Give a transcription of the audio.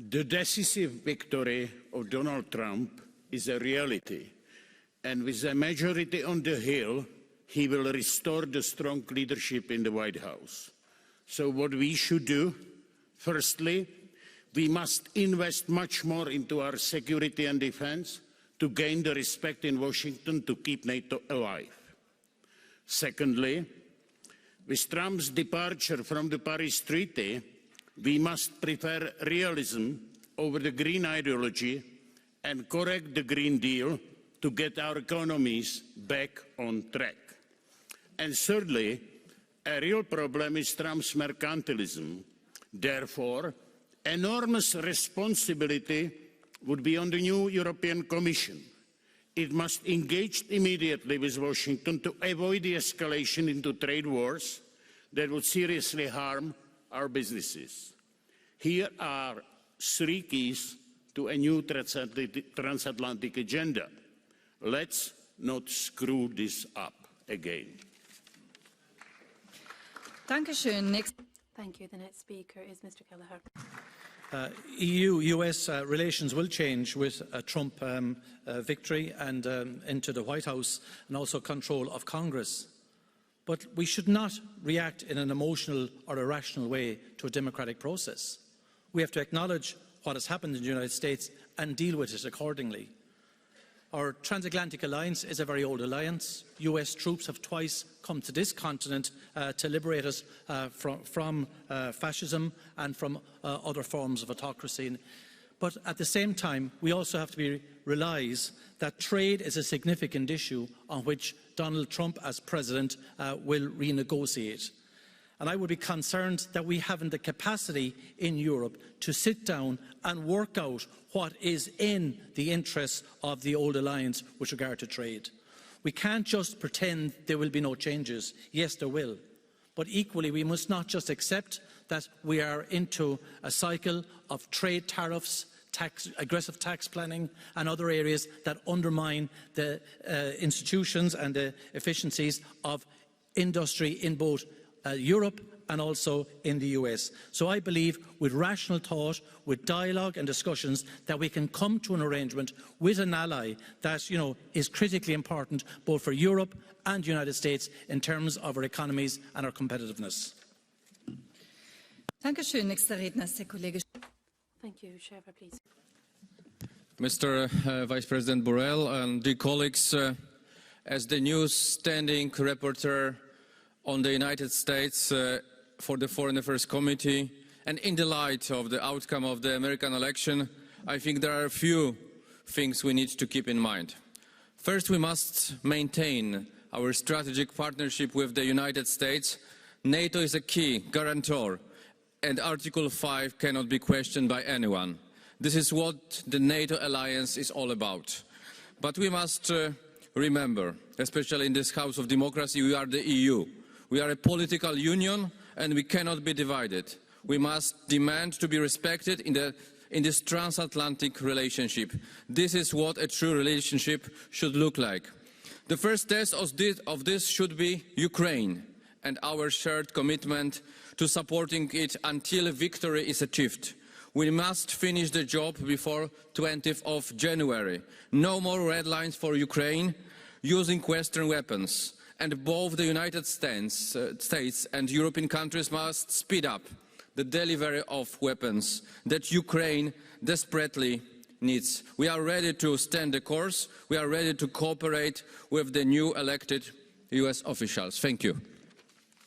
The decisive victory of Donald Trump is a reality, and with a majority on the Hill, he will restore the strong leadership in the White House. So what we should do? Firstly, we must invest much more into our security and defense to gain the respect in Washington to keep NATO alive. Secondly, with Trump's departure from the Paris Treaty, we must prefer realism over the green ideology and correct the Green Deal to get our economies back on track. And thirdly, a real problem is Trump's mercantilism. Therefore, enormous responsibility would be on the new European Commission. It must engage immediately with Washington to avoid the escalation into trade wars that would seriously harm our businesses. Here are 3 keys to a new transatlantic agenda. Let's not screw this up again. Thank you. The next speaker is Mr. Kelleher. EU-US relations will change with a Trump victory and into the White House and also control of Congress. But we should not react in an emotional or irrational way to a democratic process. We have to acknowledge what has happened in the United States and deal with it accordingly. Our transatlantic alliance is a very old alliance. US troops have twice come to this continent to liberate us from fascism and from other forms of autocracy. But at the same time, we also have to realise that trade is a significant issue on which Donald Trump, as president, will renegotiate. And I would be concerned that we haven't the capacity in Europe to sit down and work out what is in the interests of the old alliance with regard to trade. We can't just pretend there will be no changes. Yes, there will. But equally, we must not just accept that we are into a cycle of trade tariffs, aggressive tax planning and other areas that undermine the institutions and the efficiencies of industry in both Europe and also in the US. So I believe with rational thought, with dialogue and discussions, that we can come to an arrangement with an ally that is critically important both for Europe and the United States in terms of our economies and our competitiveness. Thank you. Szczerba, please. Mr. Vice President Borrell and dear colleagues, as the new standing rapporteur on the United States for the Foreign Affairs Committee, and in the light of the outcome of the American election, I think there are a few things we need to keep in mind. First, we must maintain our strategic partnership with the United States. NATO is a key guarantor, and Article 5 cannot be questioned by anyone. This is what the NATO alliance is all about. But we must remember, especially in this House of Democracy, we are the EU. We are a political union and we cannot be divided. We must demand to be respected in this transatlantic relationship. This is what a true relationship should look like. The first test of this should be Ukraine and our shared commitment to supporting it until victory is achieved. We must finish the job before 20th of January. No more red lines for Ukraine using Western weapons. And both the United States and European countries must speed up the delivery of weapons that Ukraine desperately needs. We are ready to stand the course. We are ready to cooperate with the new elected US officials. Thank you.